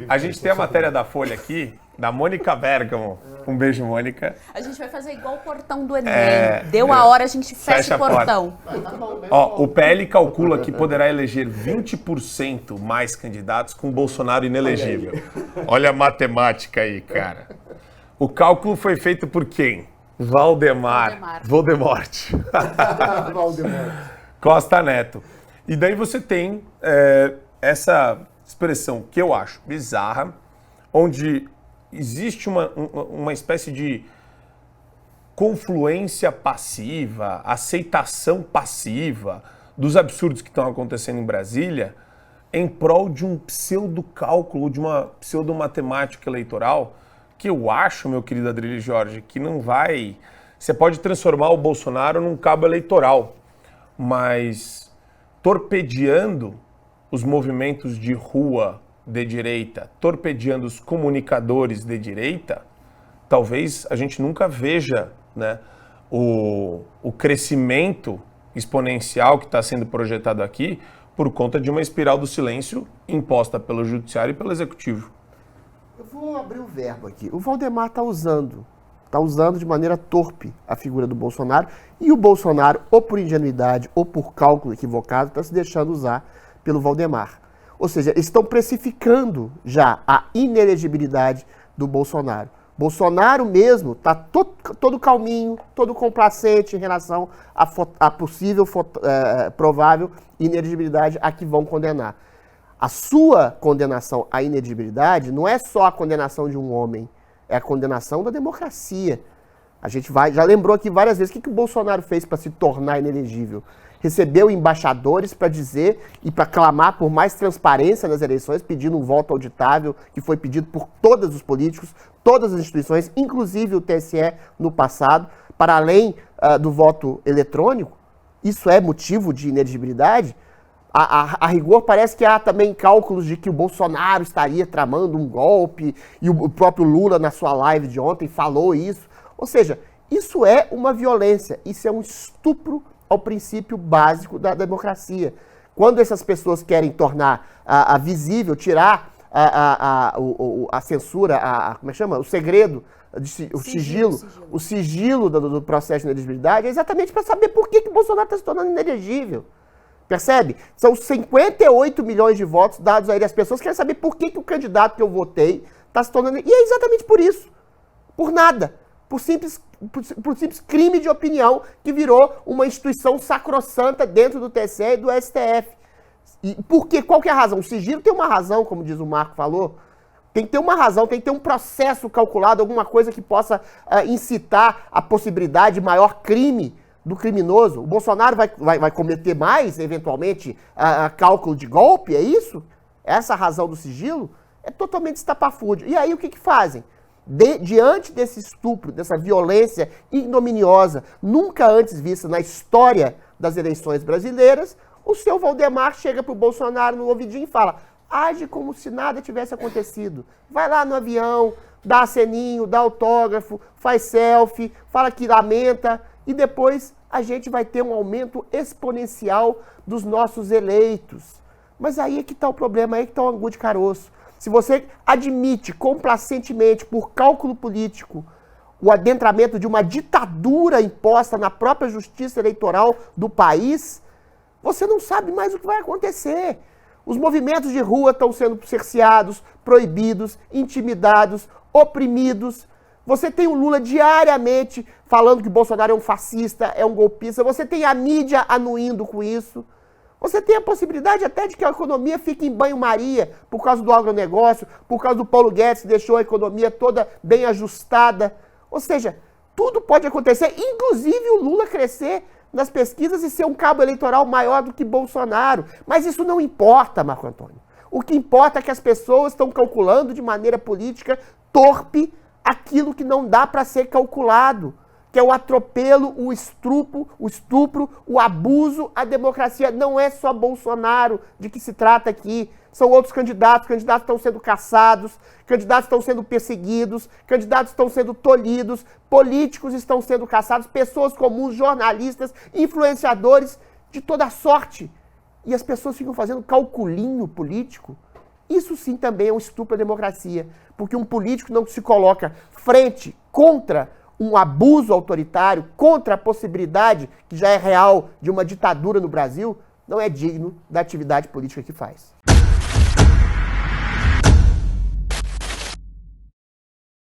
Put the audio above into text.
A gente tem a matéria da Folha aqui, da Mônica Bergamo. Um beijo, Mônica. A gente vai fazer igual o portão do Enem. Deu a hora, a gente fecha o portão. Ó, o PL calcula que poderá eleger 20% mais candidatos com Bolsonaro inelegível. Olha a matemática aí, cara. O cálculo foi feito por quem? Voldemort. Costa Neto. E daí você tem essa expressão que eu acho bizarra, onde existe uma espécie de confluência passiva, aceitação passiva dos absurdos que estão acontecendo em Brasília em prol de um pseudo-cálculo, de uma pseudo-matemática eleitoral que eu acho, meu querido Adrilho Jorge, que não vai... Você pode transformar o Bolsonaro num cabo eleitoral, mas torpedeando os movimentos de rua de direita, torpedeando os comunicadores de direita, talvez a gente nunca veja, né, o crescimento exponencial que está sendo projetado aqui por conta de uma espiral do silêncio imposta pelo judiciário e pelo executivo. Eu vou abrir o verbo aqui. O Valdemar está usando de maneira torpe a figura do Bolsonaro, e o Bolsonaro, ou por ingenuidade ou por cálculo equivocado, está se deixando usar pelo Valdemar. Ou seja, eles estão precificando já a inelegibilidade do Bolsonaro. Bolsonaro mesmo está todo calminho, todo complacente em relação à possível, provável inelegibilidade a que vão condenar. A sua condenação à inelegibilidade não é só a condenação de um homem, é a condenação da democracia. A gente já lembrou aqui várias vezes o que o Bolsonaro fez para se tornar inelegível. Recebeu embaixadores para dizer e para clamar por mais transparência nas eleições, pedindo um voto auditável, que foi pedido por todos os políticos, todas as instituições, inclusive o TSE no passado, para além do voto eletrônico. Isso é motivo de inelegibilidade? A rigor parece que há também cálculos de que o Bolsonaro estaria tramando um golpe, e o próprio Lula, na sua live de ontem, falou isso. Ou seja, isso é uma violência, isso é um estupro ao princípio básico da democracia. Quando essas pessoas querem tornar visível, tirar a censura, como é que chama? O segredo, o sigilo do processo de inelegibilidade, é exatamente para saber por que o Bolsonaro está se tornando inelegível. Percebe? São 58 milhões de votos dados a ele. As pessoas querem saber por que o candidato que eu votei está se tornando... E é exatamente por isso. Por nada. Por simples crime de opinião que virou uma instituição sacrossanta dentro do TSE e do STF. E por quê? Qual que é a razão? O sigilo tem uma razão, como diz o Marco falou. Tem que ter uma razão, tem que ter um processo calculado, alguma coisa que possa incitar a possibilidade de maior crime do criminoso. O Bolsonaro vai cometer mais, eventualmente, cálculo de golpe, é isso? Essa a razão do sigilo? É totalmente estapafúrdio. E aí o que fazem? Diante desse estupro, dessa violência ignominiosa, nunca antes vista na história das eleições brasileiras, o seu Valdemar chega para o Bolsonaro no ouvidinho e fala: age como se nada tivesse acontecido. Vai lá no avião, dá aceninho, dá autógrafo, faz selfie, fala que lamenta, e depois a gente vai ter um aumento exponencial dos nossos eleitos. Mas aí é que está o problema, aí é que está o angu de caroço. Se você admite complacentemente, por cálculo político, o adentramento de uma ditadura imposta na própria justiça eleitoral do país, você não sabe mais o que vai acontecer. Os movimentos de rua estão sendo cerceados, proibidos, intimidados, oprimidos. Você tem o Lula diariamente falando que Bolsonaro é um fascista, é um golpista. Você tem a mídia anuindo com isso. Você tem a possibilidade até de que a economia fique em banho-maria por causa do agronegócio, por causa do Paulo Guedes, que deixou a economia toda bem ajustada. Ou seja, tudo pode acontecer, inclusive o Lula crescer nas pesquisas e ser um cabo eleitoral maior do que Bolsonaro. Mas isso não importa, Marco Antônio. O que importa é que as pessoas estão calculando de maneira política torpe aquilo que não dá para ser calculado, que é o atropelo, o estupro, o abuso à democracia. Não é só Bolsonaro de que se trata aqui. São outros candidatos estão sendo caçados, candidatos estão sendo perseguidos, candidatos estão sendo tolhidos, políticos estão sendo caçados, pessoas comuns, jornalistas, influenciadores de toda sorte. E as pessoas ficam fazendo calculinho político. Isso sim também é um estupro à democracia, porque um político não se coloca frente contra um abuso autoritário, contra a possibilidade, que já é real, de uma ditadura no Brasil, não é digno da atividade política que faz.